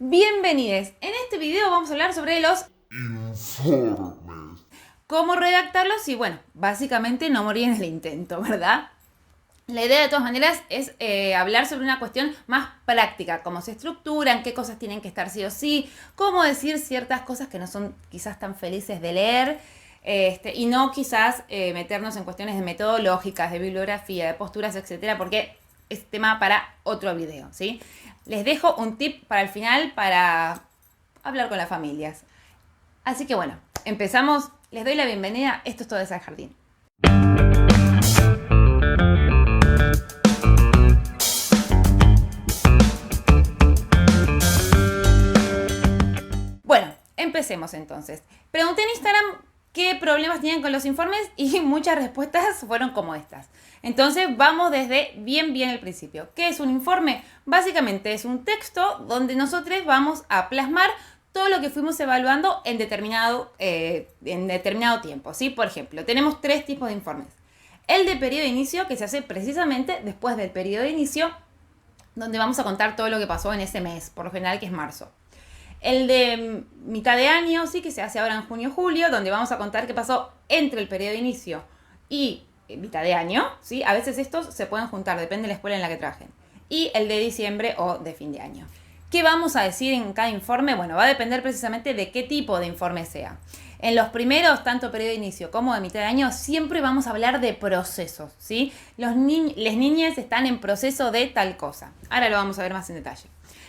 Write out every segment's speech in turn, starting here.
Bienvenidos. En este video vamos a hablar sobre los informes. cómo redactarlos y bueno, básicamente no morir en el intento, ¿verdad? La idea de todas maneras es hablar sobre una cuestión más práctica, cómo se estructuran, qué cosas tienen que estar sí o sí, cómo decir ciertas cosas que no son quizás tan felices de leer y no quizás meternos en cuestiones de metodológicas, de bibliografía, de posturas, etcétera, porque es tema para otro video, ¿sí? Les dejo un tip para el final para hablar con las familias. Así que bueno, empezamos. Les doy la bienvenida. Esto es Todo es al Jardín. Bueno, empecemos entonces. Pregunté en Instagram qué problemas tenían con los informes y muchas respuestas fueron como estas. Entonces vamos desde bien el principio. ¿Qué es un informe? Básicamente es un texto donde nosotros vamos a plasmar todo lo que fuimos evaluando en determinado tiempo, ¿sí? Por ejemplo, tenemos 3 tipos de informes. El de periodo de inicio, que se hace precisamente después del periodo de inicio, donde vamos a contar todo lo que pasó en ese mes, por lo general que es marzo. El de mitad de año, sí, que se hace ahora en junio-julio, donde vamos a contar qué pasó entre el periodo de inicio y mitad de año, ¿sí? A veces estos se pueden juntar, depende de la escuela en la que trabajen. Y el de diciembre o de fin de año. ¿Qué vamos a decir en cada informe? Bueno, va a depender precisamente de qué tipo de informe sea. En los primeros, tanto periodo de inicio como de mitad de año, siempre vamos a hablar de procesos, ¿sí? Las niñas están en proceso de tal cosa. Ahora lo vamos a ver más en detalle.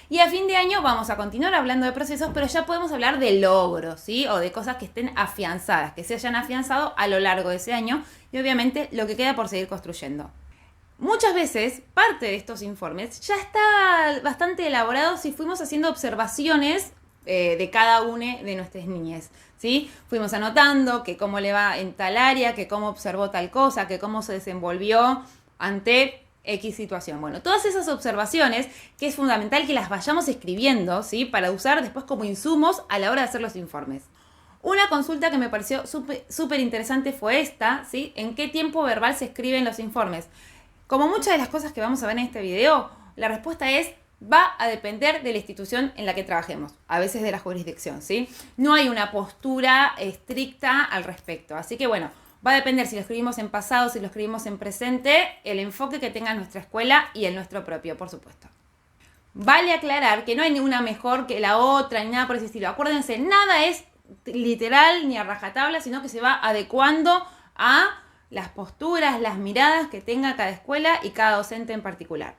Y a fin de año vamos a continuar hablando de procesos, pero ya podemos hablar de logros, ¿sí? O de cosas que estén afianzadas, que se hayan afianzado a lo largo de ese año y obviamente lo que queda por seguir construyendo. Muchas veces, parte de estos informes ya está bastante elaborado si fuimos haciendo observaciones de cada una de nuestras niñas, ¿sí? Fuimos anotando que cómo le va en tal área, que cómo observó tal cosa, que cómo se desenvolvió ante X situación. Bueno, todas esas observaciones, que es fundamental que las vayamos escribiendo, ¿sí? Para usar después como insumos a la hora de hacer los informes. Una consulta que me pareció súper interesante fue esta, ¿sí? ¿En qué tiempo verbal se escriben los informes? Como muchas de las cosas que vamos a ver en este video, la respuesta es va a depender de la institución en la que trabajemos, a veces de la jurisdicción, ¿sí? No hay una postura estricta al respecto, así que bueno, va a depender si lo escribimos en pasado, si lo escribimos en presente, el enfoque que tenga nuestra escuela y el nuestro propio, por supuesto. Vale aclarar que no hay ninguna mejor que la otra, ni nada por ese estilo. Acuérdense, nada es literal ni a rajatabla, sino que se va adecuando a las posturas, las miradas que tenga cada escuela y cada docente en particular.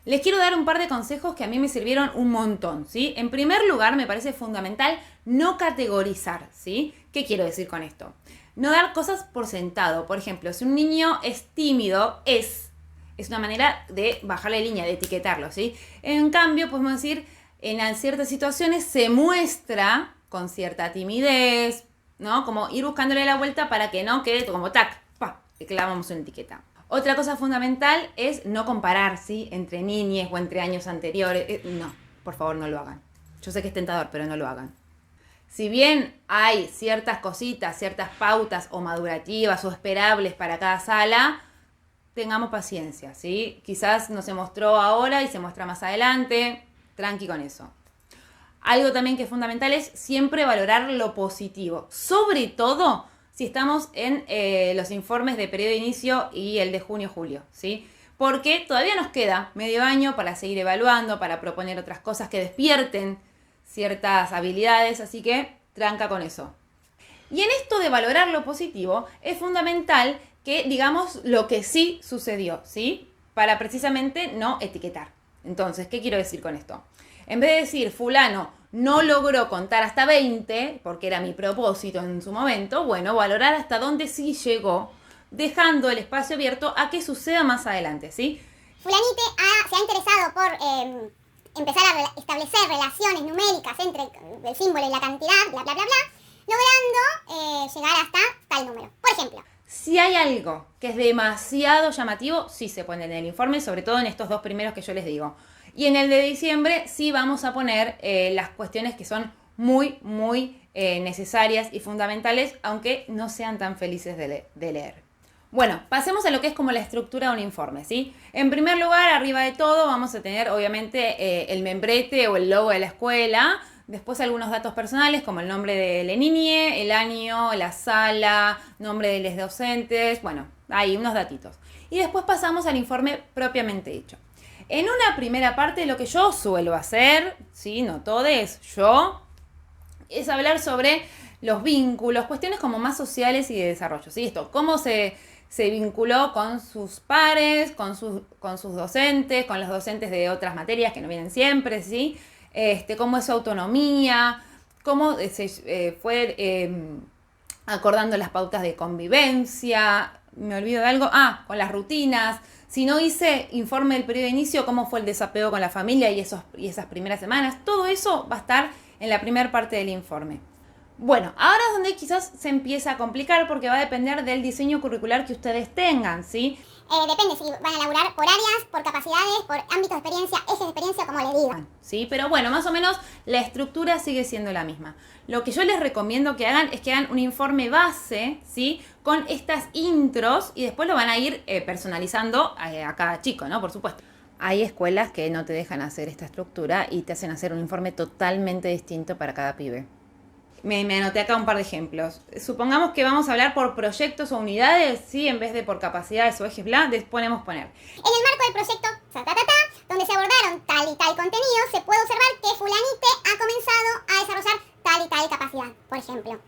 Les quiero dar un par de consejos que a mí me sirvieron un montón, ¿sí? En primer lugar, me parece fundamental no categorizar, ¿sí? ¿Qué quiero decir con esto? No dar cosas por sentado. Por ejemplo, si un niño es tímido, es una manera de bajarle línea, de etiquetarlo, ¿sí? En cambio, podemos decir, en ciertas situaciones se muestra con cierta timidez, ¿no? Como ir buscándole la vuelta para que no quede como tac, pa, le clavamos una etiqueta. Otra cosa fundamental es no comparar, ¿sí? Entre niñas o entre años anteriores. No, por favor no lo hagan. Yo sé que es tentador, pero no lo hagan. Si bien hay ciertas cositas, ciertas pautas o madurativas o esperables para cada sala, tengamos paciencia, ¿sí? Quizás no se mostró ahora y se muestra más adelante. Tranqui con eso. Algo también que es fundamental es siempre valorar lo positivo. Sobre todo si estamos en los informes de periodo de inicio y el de junio-julio, ¿sí? Porque todavía nos queda medio año para seguir evaluando, para proponer otras cosas que despierten ciertas habilidades, así que tranca con eso. Y en esto de valorar lo positivo, es fundamental que digamos lo que sí sucedió, ¿sí? Para precisamente no etiquetar. Entonces, ¿qué quiero decir con esto? En vez de decir fulano no logró contar hasta 20, porque era mi propósito en su momento, bueno, valorar hasta dónde sí llegó, dejando el espacio abierto a que suceda más adelante, ¿sí? Fulanite se ha interesado por empezar a establecer relaciones numéricas entre el símbolo y la cantidad, bla, bla, bla, bla, logrando llegar hasta tal número. Por ejemplo. Si hay algo que es demasiado llamativo, sí se pone en el informe, sobre todo en estos 2 primeros que yo les digo. Y en el de diciembre sí vamos a poner las cuestiones que son muy necesarias y fundamentales, aunque no sean tan felices de leer. Bueno, pasemos a lo que es como la estructura de un informe, ¿sí? En primer lugar, arriba de todo vamos a tener obviamente el membrete o el logo de la escuela, después algunos datos personales como el nombre de la niñe, el año, la sala, nombre de los docentes, bueno, hay unos datitos. Y después pasamos al informe propiamente dicho. En una primera parte lo que yo suelo hacer, ¿sí? No todo es yo, es hablar sobre los vínculos, cuestiones como más sociales y de desarrollo, ¿sí? Esto, cómo se vinculó con sus pares, con sus docentes, con los docentes de otras materias que no vienen siempre, ¿sí? Cómo es su autonomía, cómo se fue acordando las pautas de convivencia, me olvido de algo, con las rutinas. Si no hice informe del periodo de inicio, cómo fue el desapego con la familia y esas primeras semanas, todo eso va a estar en la primera parte del informe. Bueno, ahora es donde quizás se empieza a complicar porque va a depender del diseño curricular que ustedes tengan, ¿sí? Depende si van a elaborar por áreas, por capacidades, por ámbitos de experiencia, ejes de experiencia, como le digan. Sí, pero bueno, más o menos la estructura sigue siendo la misma. Lo que yo les recomiendo que hagan es que hagan un informe base, ¿sí? Con estas intros y después lo van a ir personalizando a cada chico, ¿no? Por supuesto. Hay escuelas que no te dejan hacer esta estructura y te hacen hacer un informe totalmente distinto para cada pibe. Me anoté acá un par de ejemplos. Supongamos que vamos a hablar por proyectos o unidades, ¿sí? En vez de por capacidades o ejes, bla, después podemos poner. En el marco del proyecto donde se abordaron tal y tal contenido, se puede observar que fulanite ha comenzado a desarrollar tal y tal capacidad, por ejemplo.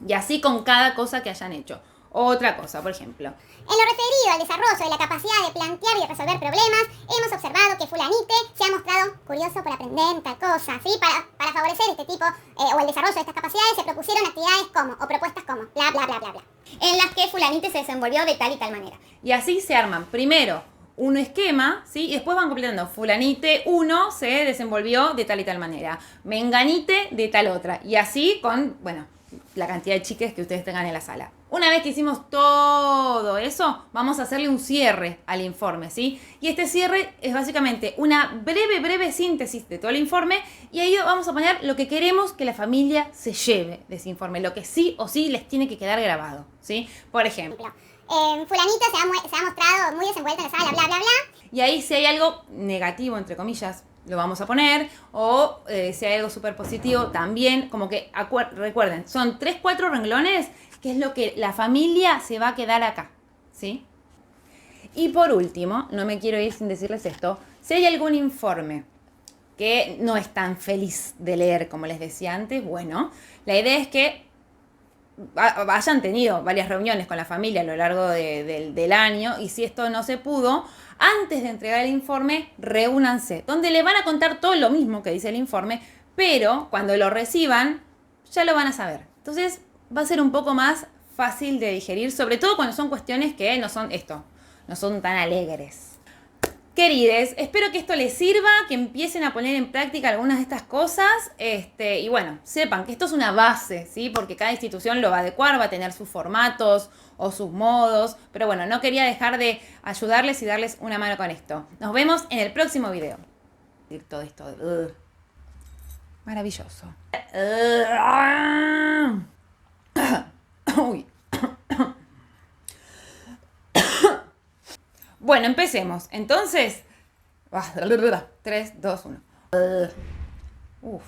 Y así con cada cosa que hayan hecho. Otra cosa, por ejemplo. En lo referido al desarrollo de la capacidad de plantear y resolver problemas, hemos observado que fulanite se ha mostrado curioso por aprender tal cosa, ¿sí? Para favorecer este tipo o el desarrollo de estas capacidades se propusieron actividades como, o propuestas como, bla, bla, bla, bla, bla, en las que fulanite se desenvolvió de tal y tal manera. Y así se arman primero un esquema, ¿sí? Y después van completando. Fulanite 1 se desenvolvió de tal y tal manera. Menganite de tal otra. Y así con, bueno, la cantidad de chiques que ustedes tengan en la sala. Una vez que hicimos todo eso, vamos a hacerle un cierre al informe, ¿sí? Y este cierre es básicamente una breve síntesis de todo el informe y ahí vamos a poner lo que queremos que la familia se lleve de ese informe, lo que sí o sí les tiene que quedar grabado, ¿sí? Por ejemplo. Fulanita se ha mostrado muy desenvuelta en la sala, bla, bla, bla. Y ahí si hay algo negativo, entre comillas, lo vamos a poner, o si hay algo súper positivo, también, como que recuerden, son 3-4 renglones, que es lo que la familia se va a quedar acá, ¿sí? Y por último, no me quiero ir sin decirles esto, si hay algún informe que no es tan feliz de leer como les decía antes, bueno, la idea es que hayan tenido varias reuniones con la familia a lo largo del año y si esto no se pudo, antes de entregar el informe, reúnanse, donde le van a contar todo lo mismo que dice el informe, pero cuando lo reciban, ya lo van a saber. Entonces, va a ser un poco más fácil de digerir, sobre todo cuando son cuestiones que no son tan alegres. Querides, espero que esto les sirva, que empiecen a poner en práctica algunas de estas cosas y bueno, sepan que esto es una base, ¿sí? Porque cada institución lo va a adecuar, va a tener sus formatos o sus modos, pero bueno, no quería dejar de ayudarles y darles una mano con esto. Nos vemos en el próximo video. Todo esto, maravilloso. Uy. Bueno, empecemos. Entonces, 3, 2, 1. Uf.